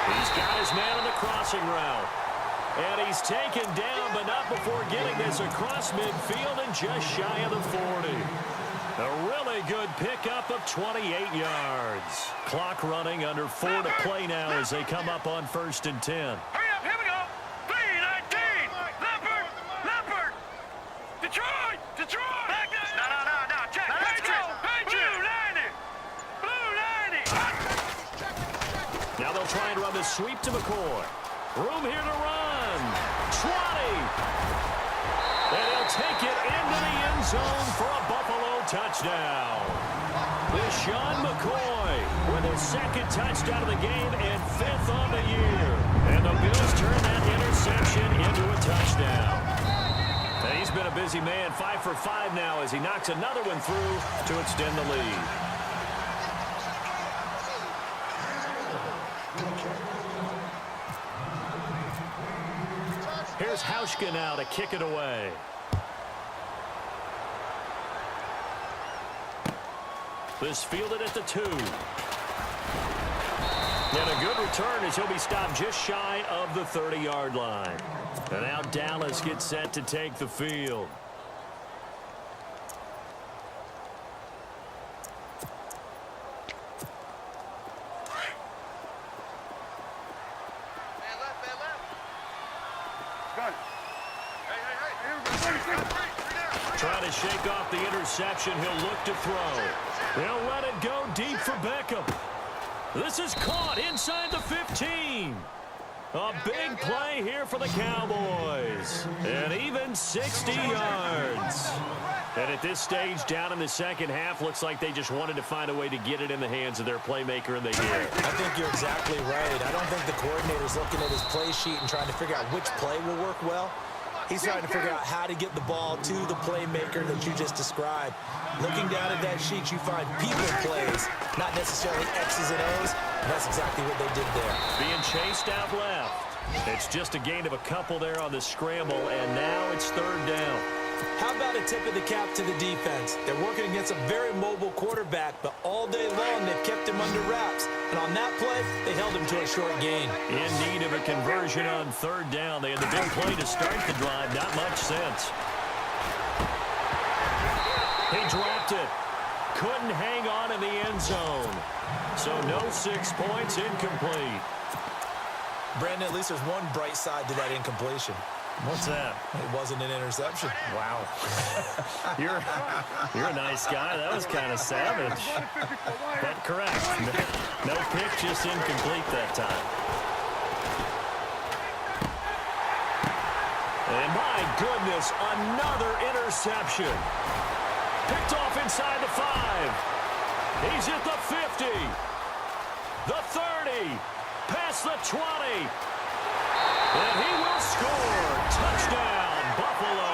Speaker 2: He's got his man on the crossing route. And he's taken down, but not before getting this across midfield and just shy of the 40. A really good pickup of 28 yards. Clock running, under 4 to play now as they come up on 1st and 10.
Speaker 4: Hurry up, here we go! 3-19! Leopard! Detroit! No, check! Patriots! Blue 90!
Speaker 2: Now they'll try and run this sweep to McCoy. Room here to run. 20. And he'll take it into the end zone for a Buffalo touchdown. With Sean McCoy with his 2nd touchdown of the game and 5th on the year. And the Bills turn that interception into a touchdown. And he's been a busy man, 5 for 5 now as he knocks another one through to extend the lead. Here's Hauschka now to kick it away. This fielded at the 2. And a good return as he'll be stopped just shy of the 30-yard line. And now Dallas gets set to take the field. Trying to shake off the interception. He'll look to throw. He'll let it go deep for Beckham. This is caught inside the 15. A big play here for the Cowboys. And even 60 yards. And at this stage, down in the second half, looks like they just wanted to find a way to get it in the hands of their playmaker, and they did.
Speaker 3: I think you're exactly right. I don't think the coordinator's looking at his play sheet and trying to figure out which play will work well. He's trying to figure out how to get the ball to the playmaker that you just described. Looking down at that sheet, you find people plays, not necessarily X's and O's. And that's exactly what they did there.
Speaker 2: Being chased out left. It's just a gain of a couple there on the scramble, and now it's third down.
Speaker 3: How about a tip of the cap to the defense? They're working against a very mobile quarterback, but all day long they've kept him under wraps. And on that play, they held him to a short gain.
Speaker 2: In need of a conversion on third down. They had the big play to start the drive. Not much sense. He dropped it. Couldn't hang on in the end zone. So no 6 points, incomplete.
Speaker 3: Brandon, at least there's one bright side to that incompletion.
Speaker 2: What's that?
Speaker 3: It wasn't an interception.
Speaker 2: Wow. You're a nice guy. That was kind of savage. But correct. No pick, just incomplete that time. And my goodness, another interception. Picked off inside the 5. He's at the 50. The 30. Past the 20. And he will score. Touchdown, Buffalo.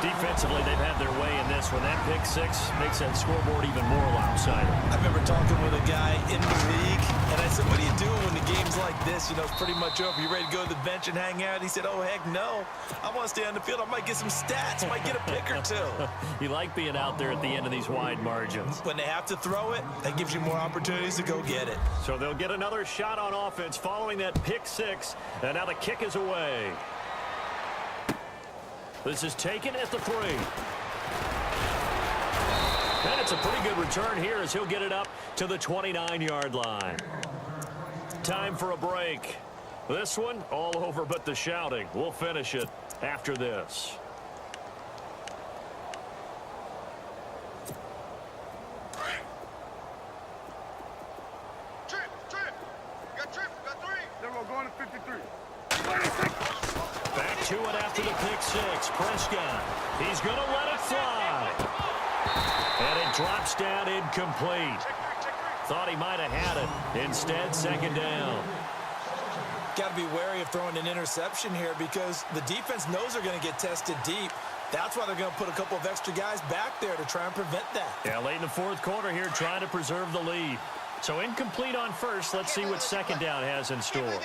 Speaker 2: Defensively, they've had their way in this one. That pick six makes that scoreboard even more lopsided.
Speaker 3: I remember talking with a guy in the league, and I said, what do you do when the game's like this? You know, it's pretty much over. You ready to go to the bench and hang out? He said, oh, heck no. I want to stay on the field. I might get some stats. Might get a pick or two.
Speaker 2: You like being out there at the end of these wide margins.
Speaker 3: When they have to throw it, that gives you more opportunities to go get it.
Speaker 2: So they'll get another shot on offense following that pick six, and now the kick is away. This is taken at the 3. And it's a pretty good return here as he'll get it up to the 29-yard line. Time for a break. This one, all over but the shouting. We'll finish it after this.
Speaker 4: Trip. Got 3. Then we're going to 53.
Speaker 2: Back to it after the pick six. Prescott, he's going to let it fly. And it drops down incomplete. Thought he might have had it. Instead, second down.
Speaker 3: Got to be wary of throwing an interception here because the defense knows they're going to get tested deep. That's why they're going to put a couple of extra guys back there to try and prevent that.
Speaker 2: Yeah, late in the fourth quarter here, trying to preserve the lead. So incomplete on first. Let's see what second down has in store.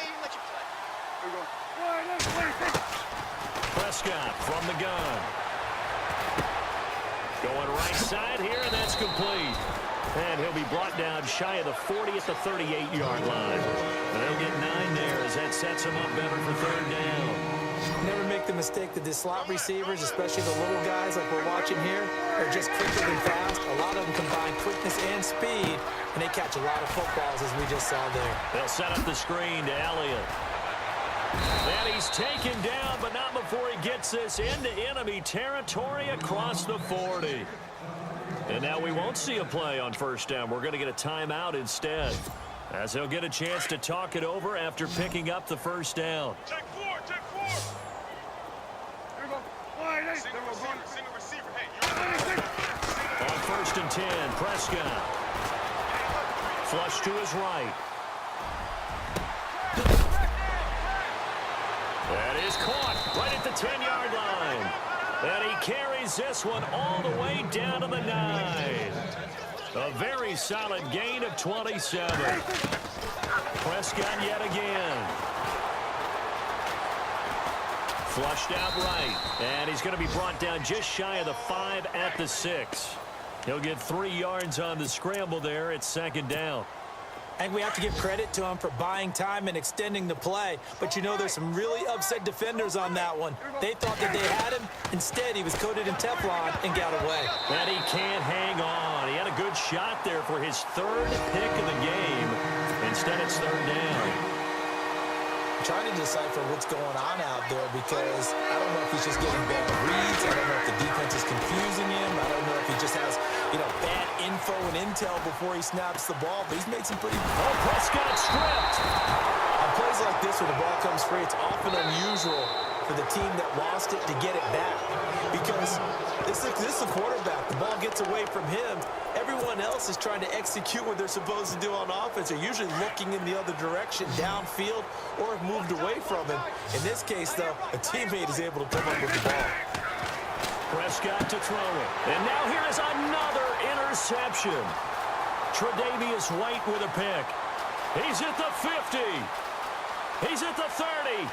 Speaker 2: Prescott from the gun. Going right side here, and that's complete. And he'll be brought down shy of the 40 at the 38-yard line. And they'll get 9 there as that sets him up better for third down.
Speaker 3: Never make the mistake that the slot receivers, especially the little guys like we're watching here, are just quicker than fast. A lot of them combine quickness and speed, and they catch a lot of footballs as we just saw there.
Speaker 2: They'll set up the screen to Elliott. And he's taken down, but not before he gets this into enemy territory across the 40. And now we won't see a play on first down. We're going to get a timeout instead, as he'll get a chance to talk it over after picking up the first down.
Speaker 4: Take 4. Here we go. Single receiver. Hey,
Speaker 2: On first and 10, Prescott. Flush to his right. That is caught right at the 10-yard line. And he carries this one all the way down to the 9. A very solid gain of 27. Prescott yet again. Flushed out right. And he's going to be brought down just shy of the 5 at the 6. He'll get 3 yards on the scramble there. It's 2nd down.
Speaker 3: I think we have to give credit to him for buying time and extending the play. But, you know, there's some really upset defenders on that one. They thought that they had him. Instead, he was coated in Teflon and got away.
Speaker 2: And he can't hang on. He had a good shot there for his 3rd pick of the game. Instead, it's 3rd down.
Speaker 3: I'm trying to decipher what's going on out there because I don't know if he's just getting bad reads. I don't know if the defense is confusing him. I don't know if he just has, you know, bad info and intel before he snaps the ball. But he's made some pretty...
Speaker 2: Oh, Prescott stripped.
Speaker 3: On plays like this where the ball comes free, it's often unusual for the team that lost it to get it back. Because this is a quarterback. The ball gets away from him. Everyone else is trying to execute what they're supposed to do on offense. They're usually looking in the other direction, downfield, or have moved away from him. In this case, though, a teammate is able to come up with the ball.
Speaker 2: Prescott to throw it. And now here is another interception. Tre'Davious White with a pick. He's at the 50. He's at the 30.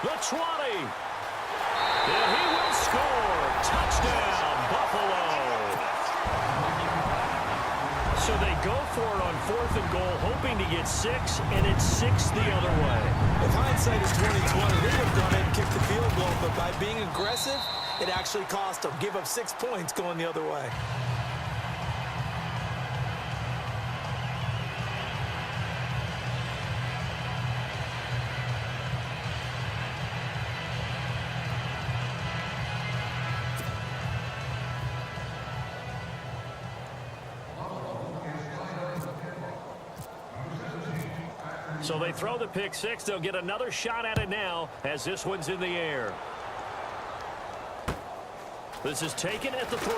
Speaker 2: The 20. And he will score. Touchdown, Buffalo. So they go for it on 4th and goal, hoping to get 6, and it's 6 the other way.
Speaker 3: If hindsight is 20/20, they would have gone in and kicked the field goal, but by being aggressive, it actually cost them. Give up 6 points going the other way.
Speaker 2: So they throw the pick 6. They'll get another shot at it now as this one's in the air. This is taken at the 3.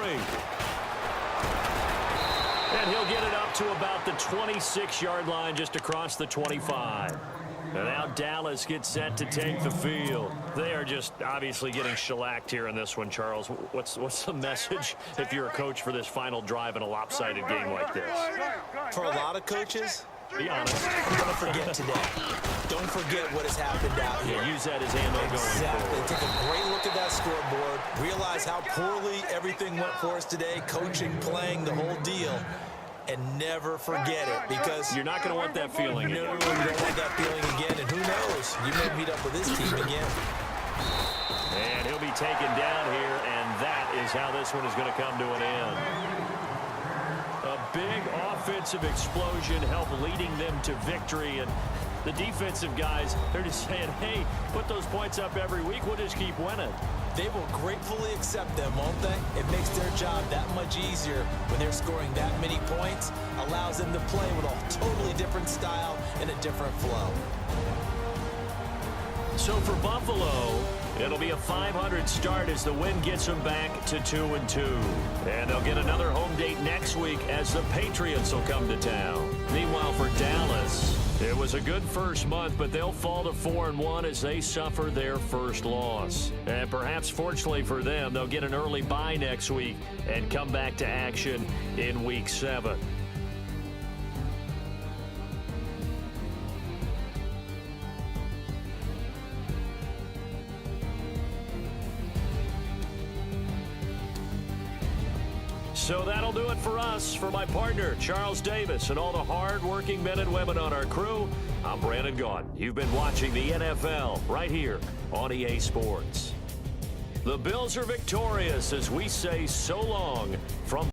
Speaker 2: And he'll get it up to about the 26-yard line, just across the 25. And now Dallas gets set to take the field. They are just obviously getting shellacked here in this one, Charles. What's the message if you're a coach for this final drive in a lopsided game like this?
Speaker 3: For a lot of coaches,
Speaker 2: be honest.
Speaker 3: Don't forget today. Don't forget what has happened out here.
Speaker 2: Yeah, use that as ammo going
Speaker 3: Exactly.
Speaker 2: forward.
Speaker 3: Take a great look at that scoreboard. Realize how poorly everything went for us today. Coaching, playing, the whole deal. And never forget it, because
Speaker 2: you're not going to want that feeling again.
Speaker 3: No, you don't want that feeling again. And who knows? You may meet up with this team again.
Speaker 2: And he'll be taken down here, and that is how this one is going to come to an end. A big offensive explosion helped leading them to victory, and the defensive guys, they're just saying, hey, put those points up every week, we'll just keep winning.
Speaker 3: They will gratefully accept them, won't they? It makes their job that much easier when they're scoring that many points, allows them to play with a totally different style and a different flow.
Speaker 2: So for Buffalo, it'll be a 500 start as the win gets them back to 2-2. And they'll get another home date next week as the Patriots will come to town. Meanwhile, for Dallas, it was a good first month, but they'll fall to 4-1 as they suffer their first loss. And perhaps fortunately for them, they'll get an early bye next week and come back to action in Week 7. So that'll do it for us. For my partner, Charles Davis, and all the hard-working men and women on our crew, I'm Brandon Gaudin. You've been watching the NFL right here on EA Sports. The Bills are victorious as we say so long from...